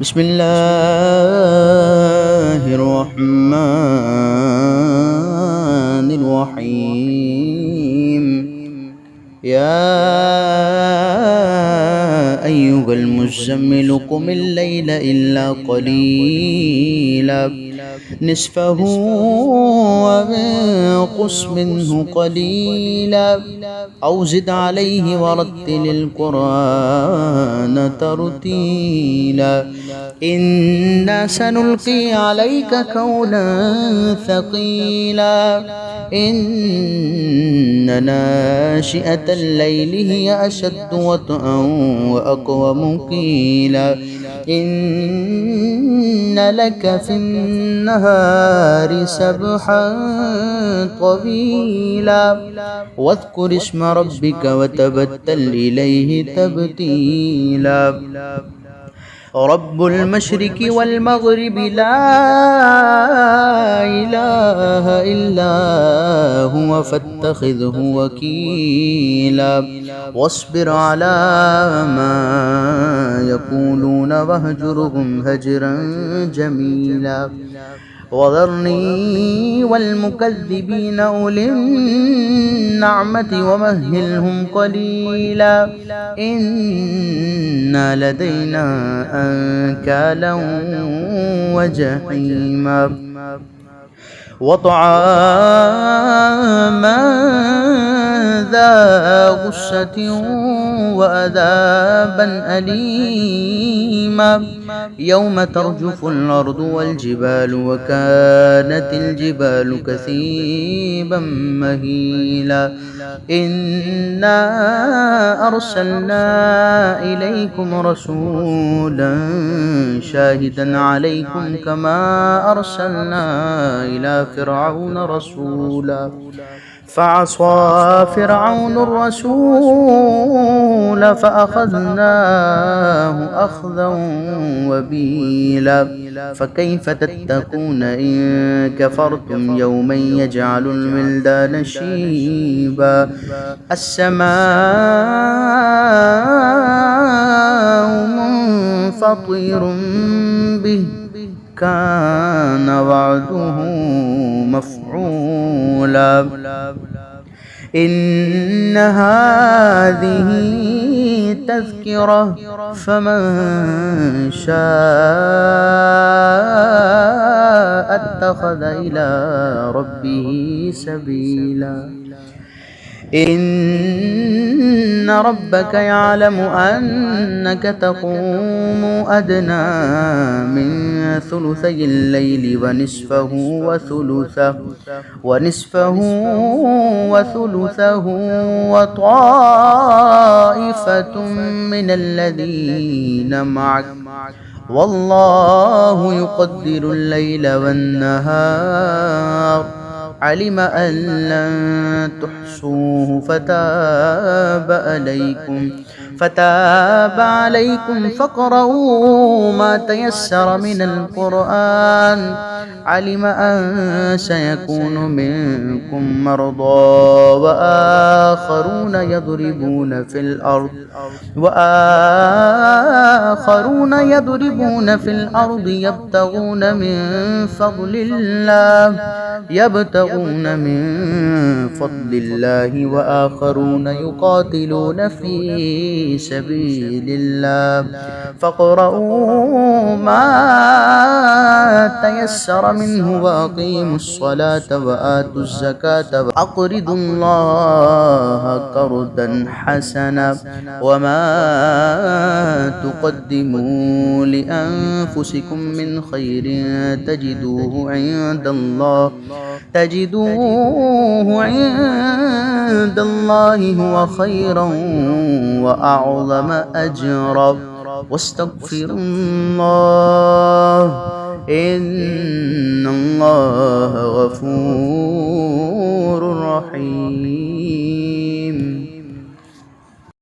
بسم الله الرحمن الرحيم. يا أيها المزمل قم الليل إلا قليلا نصفه وانقص منه قليلا أو زد عليه ورتل القرآن ترتيلا إنا سنلقي عليك قولا ثقيلا إن ناشئة الليل هي أشد وطئا وأقوم قيلا إن لك في النهار سبحا طويلا واذكر اسم ربك وتبتل إليه تبتيلا رب المشرق والمغرب لا إله إلا هو فاتخذه وكيلا واصبر على ما يقولون واهجرهم هجرا جميلا وذرني والمكذبين أولي النعمة ومهلهم قليلا إن لدينا أنكالا وجحيما وطعاما ذا غصة وعذابا أليما يوم ترجف الأرض والجبال وكانت الجبال كثيبا مهيلا إنا أرسلنا إليكم رسولا شاهدا عليكم كما أرسلنا إلى فرعون رسولا فعصى فرعون الرسول فأخذناه أخذا وبيلا فكيف تتقون إن كفرتم يوما يجعل الولدان شيبا السماء منفطر به كان وعده مفعولا إن هذه تذكرة فمن شاء اتخذ إلى ربه سبيلا إن ربك يعلم أنك تقوم أدنى من ثلثي الليل ونصفه وثلثه وطائفة من الذين معك والله يقدر الليل والنهار علم أن لن تحصوه فتاب عليكم فاقرؤوا ما تيسر من القرآن علم أن سيكون منكم مرضى وآخرون يضربون في الأرض يبتغون من فضل الله وآخرون يقاتلون في سبيل الله فاقرؤوا ما تيسر منه وأقيموا الصلاة وآتوا الزكاة وأقرضوا الله قرضا حسنا وما تقدموا لأنفسكم من خير تجدوه عند الله هو خيرا وأعظم أجرا واستغفروا الله إن الله غفور